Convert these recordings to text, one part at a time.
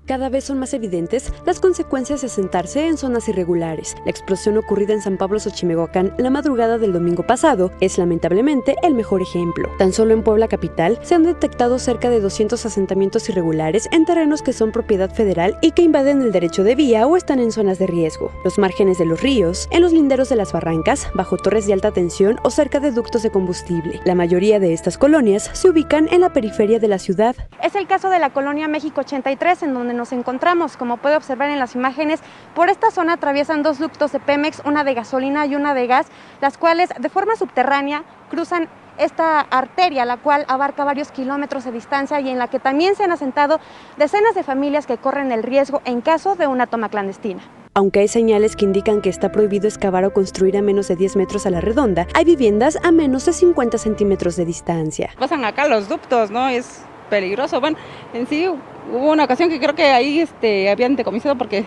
Cada vez son más evidentes las consecuencias de asentarse en zonas irregulares. La explosión ocurrida en San Pablo Xochimehuacán la madrugada del domingo pasado es lamentablemente el mejor ejemplo. Tan solo en Puebla capital se han detectado cerca de 200 asentamientos irregulares en terrenos que son propiedad federal y que invaden el derecho de vía o están en zonas de riesgo. Los márgenes de los ríos, en los linderos de las barrancas, bajo torres de alta tensión o cerca de ductos de combustible. La mayoría de estas colonias se ubican en la periferia de la ciudad. Es el caso de la colonia México 83, en donde nos encontramos. Como puede observar en las imágenes, por esta zona atraviesan dos ductos de Pemex, una de gasolina y una de gas, las cuales de forma subterránea cruzan esta arteria, la cual abarca varios kilómetros de distancia y en la que también se han asentado decenas de familias que corren el riesgo en caso de una toma clandestina. Aunque hay señales que indican que está prohibido excavar o construir a menos de 10 metros a la redonda, hay viviendas a menos de 50 centímetros de distancia. Pasan acá los ductos, ¿no? Es peligroso. Bueno, en sí hubo una ocasión que creo que ahí habían decomisado porque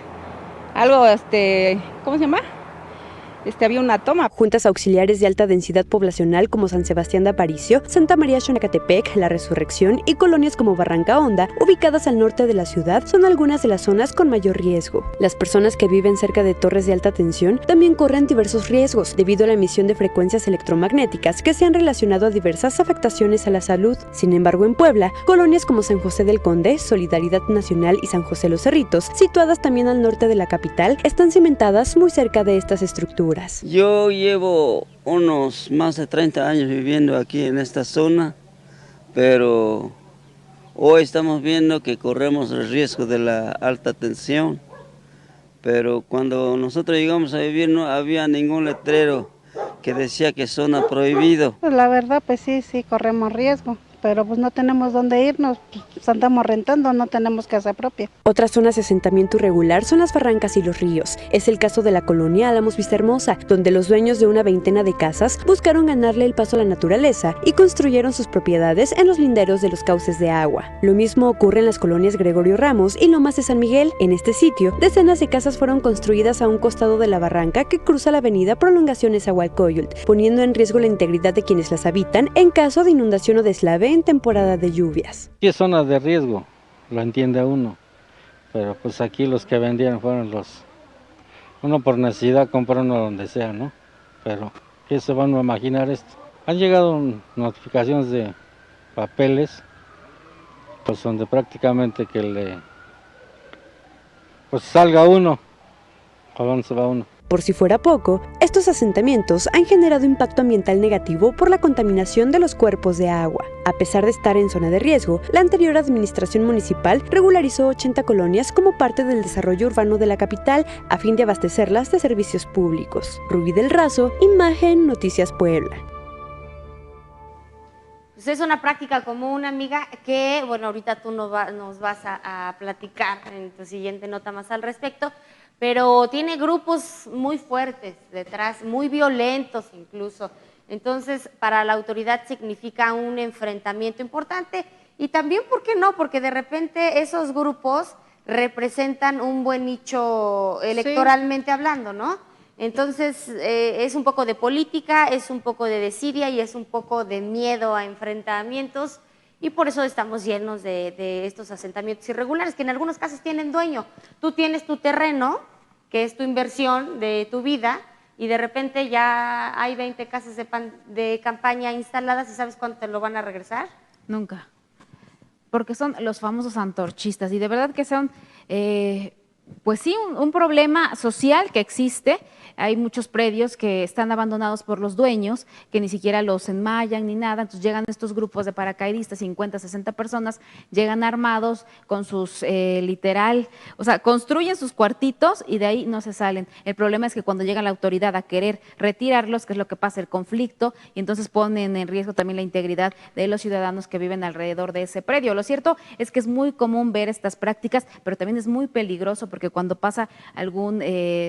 algo, ¿cómo se llama? Había una toma. Juntas auxiliares de alta densidad poblacional como San Sebastián de Aparicio, Santa María Xonacatepec, La Resurrección y colonias como Barranca Honda, ubicadas al norte de la ciudad, son algunas de las zonas con mayor riesgo. Las personas que viven cerca de torres de alta tensión también corren diversos riesgos debido a la emisión de frecuencias electromagnéticas que se han relacionado a diversas afectaciones a la salud. Sin embargo, en Puebla, colonias como San José del Conde, Solidaridad Nacional y San José Los Cerritos, situadas también al norte de la capital, están cimentadas muy cerca de estas estructuras. Yo llevo unos más de 30 años viviendo aquí en esta zona, pero hoy estamos viendo que corremos el riesgo de la alta tensión, pero cuando nosotros llegamos a vivir no había ningún letrero que decía que zona prohibido. Pues la verdad, pues sí, corremos riesgo, pero pues no tenemos dónde irnos, pues andamos rentando, no tenemos casa propia. Otras zonas de asentamiento irregular son las barrancas y los ríos. Es el caso de la colonia Álamos Vistahermosa, donde los dueños de una veintena de casas buscaron ganarle el paso a la naturaleza y construyeron sus propiedades en los linderos de los cauces de agua. Lo mismo ocurre en las colonias Gregorio Ramos y Lomas de San Miguel. En este sitio, decenas de casas fueron construidas a un costado de la barranca que cruza la avenida Prolongaciones Agualcoyult, poniendo en riesgo la integridad de quienes las habitan en caso de inundación o deslave en temporada de lluvias. Sí, es zona de riesgo, lo entiende uno, pero pues aquí los que vendían fueron uno por necesidad compra uno donde sea, ¿no? Pero ¿qué se van a imaginar esto? Han llegado notificaciones de papeles, pues donde prácticamente que pues salga uno, ¿a dónde se va uno? Por si fuera poco, estos asentamientos han generado impacto ambiental negativo por la contaminación de los cuerpos de agua. A pesar de estar en zona de riesgo, la anterior administración municipal regularizó 80 colonias como parte del desarrollo urbano de la capital a fin de abastecerlas de servicios públicos. Rubí del Razo, Imagen Noticias Puebla. Pues es una práctica común, amiga, que, bueno, ahorita tú nos vas a platicar en tu siguiente nota más al respecto, pero tiene grupos muy fuertes detrás, muy violentos incluso. Entonces, para la autoridad significa un enfrentamiento importante y también, ¿por qué no? Porque de repente esos grupos representan un buen nicho electoralmente hablando, ¿no? Entonces, es un poco de política, es un poco de desidia y es un poco de miedo a enfrentamientos y por eso estamos llenos de estos asentamientos irregulares que en algunos casos tienen dueño. Tú tienes tu terreno, que es tu inversión de tu vida, y de repente ya hay 20 casas de campaña instaladas y ¿sabes cuándo te lo van a regresar? Nunca, porque son los famosos antorchistas y de verdad que son, pues sí, un problema social que existe. Hay muchos predios que están abandonados por los dueños, que ni siquiera los enmayan ni nada, entonces llegan estos grupos de paracaidistas, 50, 60 personas, llegan armados con sus, literal, o sea, construyen sus cuartitos y de ahí no se salen. El problema es que cuando llega la autoridad a querer retirarlos, que es lo que pasa, el conflicto, y entonces ponen en riesgo también la integridad de los ciudadanos que viven alrededor de ese predio. Lo cierto es que es muy común ver estas prácticas, pero también es muy peligroso porque cuando pasa algún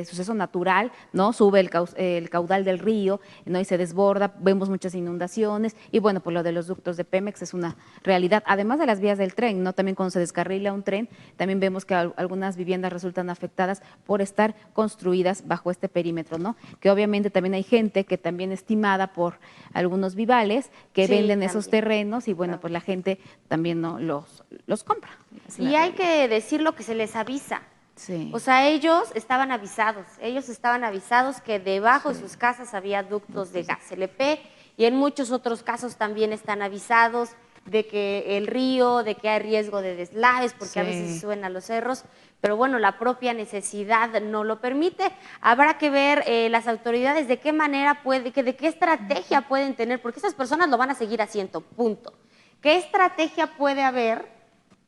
suceso natural, ¿no? Sube el caudal del río, ¿no? Y se desborda, vemos muchas inundaciones, y bueno, pues lo de los ductos de Pemex es una realidad, además de las vías del tren, ¿no? También cuando se descarrila un tren, también vemos que algunas viviendas resultan afectadas por estar construidas bajo este perímetro, ¿no? Que obviamente también hay gente que también es timada por algunos vivales que Sí, venden también. esos terrenos y bueno, pues la gente también no los compra. Es la Y hay realidad. que decirlo que se les avisa. Sí. O sea, ellos estaban avisados que debajo de sus casas había ductos de gas LP y en muchos otros casos también están avisados de que el río, de que hay riesgo de deslaves, porque a veces Sí. se suben a los cerros, pero bueno, la propia necesidad no lo permite. Habrá que ver las autoridades de qué manera de qué estrategia pueden tener, porque esas personas lo van a seguir haciendo, punto. ¿Qué estrategia puede haber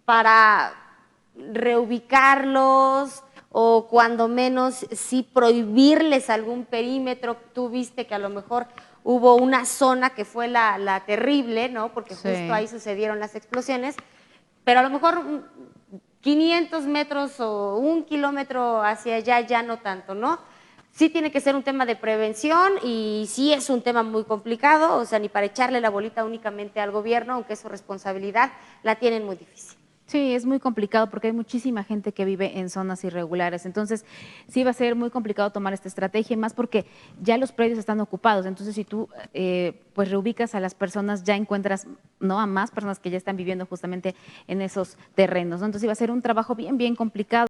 para reubicarlos o cuando menos sí prohibirles algún perímetro? Tú viste que a lo mejor hubo una zona que fue la terrible, ¿no? Porque Sí. justo ahí sucedieron las explosiones, pero a lo mejor 500 metros o 1 kilómetro hacia allá ya no tanto, ¿no? Sí tiene que ser un tema de prevención y sí es un tema muy complicado, o sea, ni para echarle la bolita únicamente al gobierno, aunque es su responsabilidad, la tienen muy difícil. Sí, es muy complicado porque hay muchísima gente que vive en zonas irregulares. Entonces, sí va a ser muy complicado tomar esta estrategia, y más porque ya los predios están ocupados. Entonces, si tú pues reubicas a las personas, ya encuentras, ¿no?, a más personas que ya están viviendo justamente en esos terrenos, ¿no? Entonces, iba a ser un trabajo bien, bien complicado.